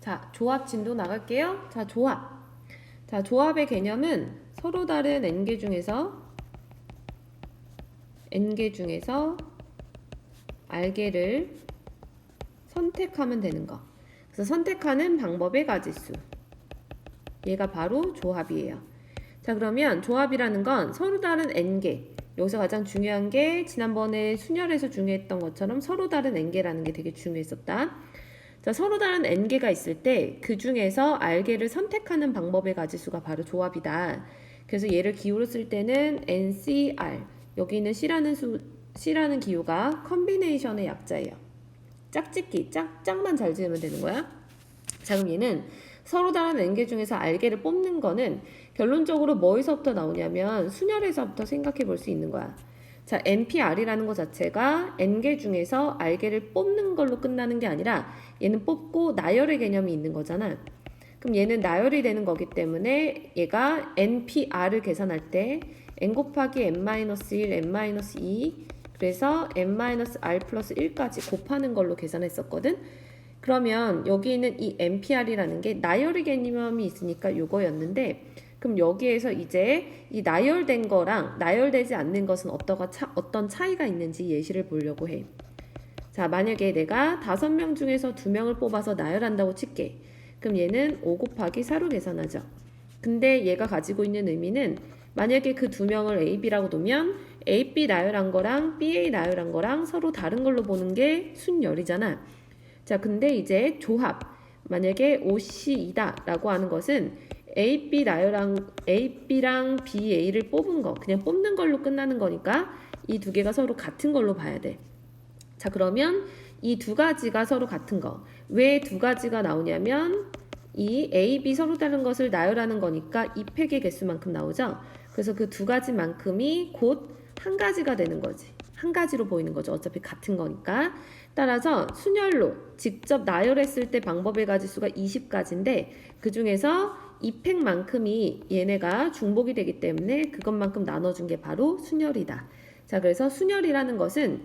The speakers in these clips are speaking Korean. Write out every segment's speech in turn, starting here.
자, 조합 진도 나갈게요. 자, 조합. 자, 조합의 개념은 서로 다른 n개 중에서 r개를 선택하면 되는 거. 그래서 선택하는 방법의 가지수. 얘가 바로 조합이에요. 자, 그러면 조합이라는 건 서로 다른 n개. 여기서 가장 중요한 게 지난번에 순열에서 중요했던 것처럼 서로 다른 n개라는 게 되게 중요했었다. 자, 서로 다른 n개가 있을 때 그 중에서 r개를 선택하는 방법의 가지수가 바로 조합이다. 그래서 얘를 기호로 쓸 때는 NCR. 여기 있는 C라는 기호가 컨비네이션의 약자예요. 짝짓기, 짝만 잘 지으면 되는 거야. 자, 그럼 얘는 서로 다른 n개 중에서 r개를 뽑는 거는 결론적으로 뭐에서부터 나오냐면 순열에서부터 생각해 볼 수 있는 거야. 자, NPR이라는 것 자체가 n개 중에서 r개를 뽑는 걸로 끝나는 게 아니라 얘는 뽑고 나열의 개념이 있는 거잖아. 그럼 얘는 나열이 되는 거기 때문에 얘가 NPR을 계산할 때 n 곱하기 n-1, n-2 그래서 n-r 플러스 1까지 곱하는 걸로 계산했었거든. 그러면 여기 있는 이 NPR이라는 게 나열의 개념이 있으니까 요거였는데 그럼 여기에서 이제 이 나열된 거랑 나열되지 않는 것은 어떤 차이가 있는지 예시를 보려고 해. 자, 만약에 내가 5명 중에서 2명을 뽑아서 나열한다고 칠게. 그럼 얘는 5 곱하기 4로 계산하죠. 근데 얘가 가지고 있는 의미는 만약에 그 2명을 A, B라고 두면 A, B 나열한 거랑 B, A 나열한 거랑 서로 다른 걸로 보는 게 순열이잖아. 자, 근데 이제 조합. 만약에 OC이다 라고 하는 것은 A, B랑 B, A를 뽑은 거. 그냥 뽑는 걸로 끝나는 거니까 이 두 개가 서로 같은 걸로 봐야 돼. 자, 그러면 이 두 가지가 서로 같은 거. 왜 두 가지가 나오냐면 이 A, B 서로 다른 것을 나열하는 거니까 이 팩의 개수만큼 나오죠. 그래서 그 두 가지만큼이 곧 한 가지가 되는 거지. 한 가지로 보이는 거죠. 어차피 같은 거니까. 따라서 순열로 직접 나열했을 때 방법의 가지수가 20가지인데 그 중에서 이 팩만큼이 얘네가 중복이 되기 때문에 그것만큼 나눠준 게 바로 순열이다. 자, 그래서 순열이라는 것은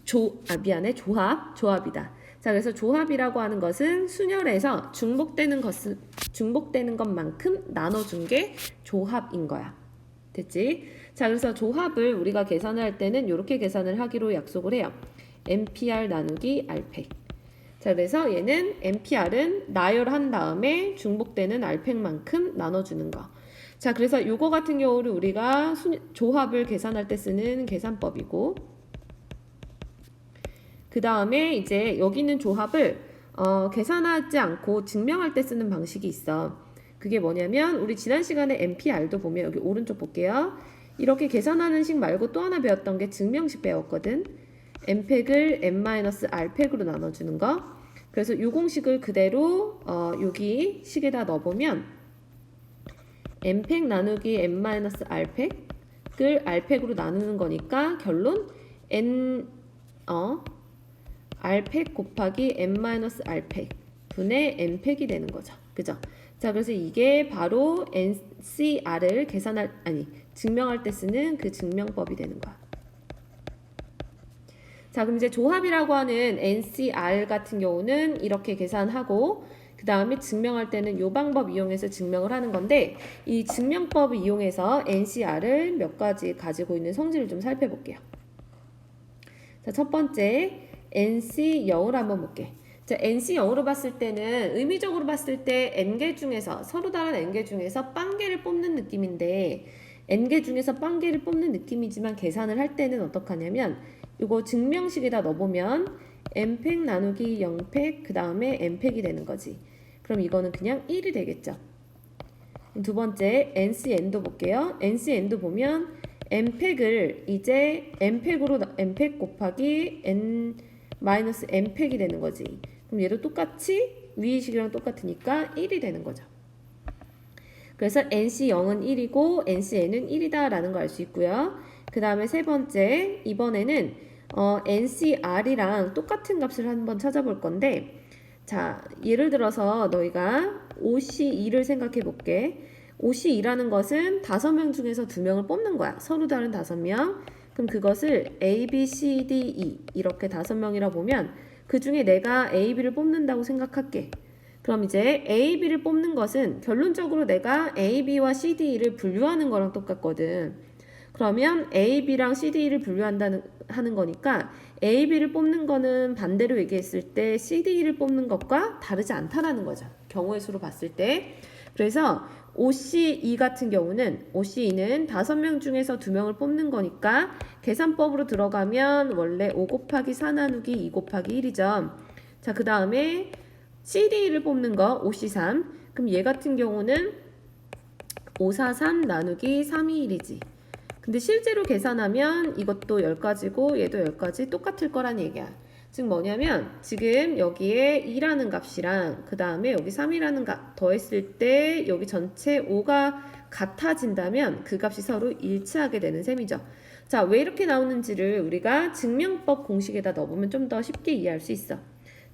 조합이다. 자, 그래서 조합이라고 하는 것은 순열에서 중복되는 것만큼 나눠준 게 조합인 거야. 됐지? 자, 그래서 조합을 우리가 계산할 때는 이렇게 계산을 하기로 약속을 해요. NPR 나누기 R팩. 자, 그래서 얘는 NPR은 나열한 다음에 중복되는 R팩만큼 나눠주는 거. 자, 그래서 요거 같은 경우를 우리가 조합을 계산할 때 쓰는 계산법이고 그 다음에 이제 여기 있는 조합을 계산하지 않고 증명할 때 쓰는 방식이 있어. 그게 뭐냐면 우리 지난 시간에 NPR도 보면 여기 오른쪽 볼게요. 이렇게 계산하는 식 말고 또 하나 배웠던 게 증명식 배웠거든. n팩을 n-r팩으로 나눠주는 거. 그래서 이 공식을 그대로 여기 식에다 넣어보면 n팩 나누기 n-r팩을 r팩으로 나누는 거니까 결론 r팩 곱하기 n-r팩 분의 n팩이 되는 거죠. 그죠? 자, 그래서 이게 바로 NCR을 증명할 때 쓰는 그 증명법이 되는 거야. 자, 그럼 이제 조합이라고 하는 NCR 같은 경우는 이렇게 계산하고 그 다음에 증명할 때는 이 방법 이용해서 증명을 하는 건데 이 증명법을 이용해서 NCR을 몇 가지 가지고 있는 성질을 좀 살펴볼게요. 자, 첫 번째 NC0을 한번 볼게. 자, NC0으로 봤을 때는 의미적으로 봤을 때 n개 중에서 서로 다른 n개 중에서 빵개를 뽑는 느낌인데 n개 중에서 빵개를 뽑는 느낌이지만 계산을 할 때는 어떡하냐면 이거 증명식에다 넣어보면 n팩 나누기 0팩 그 다음에 n팩이 되는 거지. 그럼 이거는 그냥 1이 되겠죠. 두 번째 NCN도 볼게요. NCN도 보면 n팩을 이제 n팩 곱하기 n-n팩이 되는 거지. 그럼 얘도 똑같이 위의 식이랑 똑같으니까 1이 되는 거죠. 그래서 NC0은 1이고 NCN은 1이다 라는 걸 알 수 있고요. 그 다음에 세 번째 이번에는 NCR이랑 똑같은 값을 한번 찾아볼 건데 자, 예를 들어서 너희가 OC2를 생각해 볼게. OC2라는 것은 5명 중에서 2명을 뽑는 거야. 서로 다른 5명. 그럼 그것을 A, B, C, D, E 이렇게 5명이라 보면 그 중에 내가 A, B를 뽑는다고 생각할게. 그럼 이제 A, B를 뽑는 것은 결론적으로 내가 A, B와 C, D를 분류하는 거랑 똑같거든. 그러면 A, B랑 C, D를 하는 거니까 A, B를 뽑는 거는 반대로 얘기했을 때 C, D를 뽑는 것과 다르지 않다라는 거죠. 경우의 수로 봤을 때. 그래서 OCE 같은 경우는 OCE는 5명 중에서 2명을 뽑는 거니까 계산법으로 들어가면 원래 5 곱하기 4 나누기 2 곱하기 1이죠. 자, 그 다음에 CD를 뽑는 거 OC3. 그럼 얘 같은 경우는 5, 4, 3 나누기 3이 1이지. 근데 실제로 계산하면 이것도 10가지고 얘도 10가지 똑같을 거란 얘기야. 즉 뭐냐면 지금 여기에 2라는 값이랑 그 다음에 여기 3이라는 값 더했을 때 여기 전체 5가 같아진다면 그 값이 서로 일치하게 되는 셈이죠. 자, 왜 이렇게 나오는지를 우리가 증명법 공식에다 넣어보면 좀 더 쉽게 이해할 수 있어.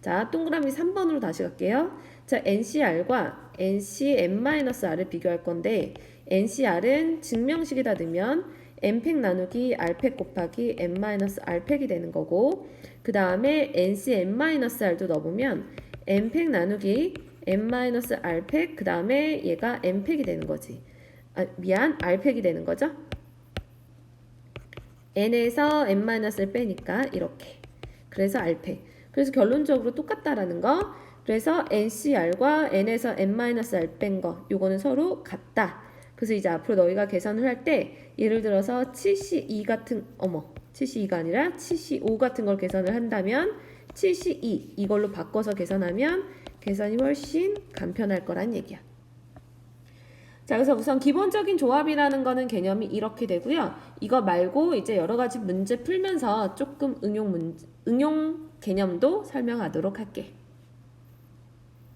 자, 동그라미 3번으로 다시 갈게요. 자, NCR과 NCN-R을 비교할 건데 NCR은 증명식에다 넣으면 n팩 나누기 r팩 곱하기 n-r팩이 되는 거고 그 다음에 NCn-R도 넣어보면 n팩 나누기 n-r팩 그 다음에 얘가 n팩이 되는 거지. 아, 미안, r팩이 되는 거죠. n에서 n-를 빼니까 이렇게. 그래서 r팩. 그래서 결론적으로 똑같다라는 거. 그래서 NCR과 n에서 n-r 뺀 거 요거는 서로 같다. 그래서 이제 앞으로 너희가 계산을 할 때 예를 들어서 7C2 같은 7C2가 아니라 7C5 같은 걸 계산을 한다면 7C2 이걸로 바꿔서 계산하면 계산이 훨씬 간편할 거란 얘기야. 자, 그래서 우선 기본적인 조합이라는 거는 개념이 이렇게 되고요. 이거 말고 이제 여러 가지 문제 풀면서 조금 응용 개념도 설명하도록 할게.